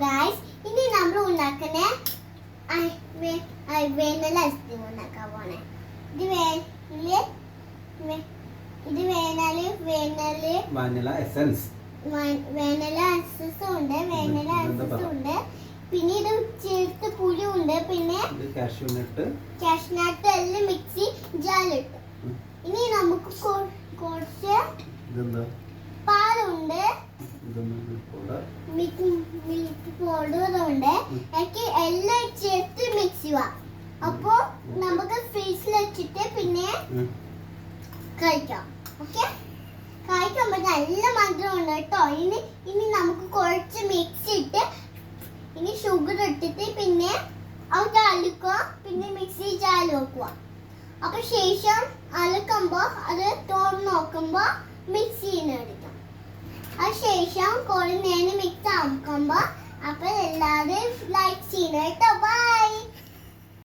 Guys, ഇനി നമ്മൾ ഉണ്ടാക്കുന്ന വേനൽ ഐസ്ക്രീം ഉണ്ടാക്കാൻ പോണേ. വാനില എസൻസ് ഉണ്ട്, പിന്നെ ഇത് ചേർത്ത് പുളി ഉണ്ട്, പിന്നെ കാഷ്യൂനട്ട് എല്ലാം മിക്സി ജാറിലിട്ട്. ഇനി നമുക്ക് കുറച്ച് പാലുണ്ട്, മിൽക്ക് പൗഡർ ഉണ്ട്, എനിക്ക് എല്ലാം ചേർത്ത് മിക്സ് ചെയ്യുക. അപ്പൊ നമുക്ക് ഫ്രീസിൽ വെച്ചിട്ട് പിന്നെ കഴിക്കാം. ഓക്കെ, കഴിക്കുമ്പോ നല്ല മധുരം ഉണ്ട് കേട്ടോ. ഇനി നമുക്ക് കുറച്ച് മിക്സ് ഇട്ട് ഇനി ഷുഗർ ഇട്ടിട്ട് പിന്നെ അത് അലുക്കുക, പിന്നെ മിക്സി ജാറിൽ വെക്കുക. അപ്പൊ ശേഷം അലക്കുമ്പോ അത് തുറന്ന് നോക്കുമ്പോ മിക്സ് ചെയ്യുന്ന അതിനുശേഷം കുറെ നേരം മിക്സ് ആക്കുമ്പോ അപ്പൊ എല്ലാവരും ലൈക്ക് ചെയ്യണം കേട്ടോ.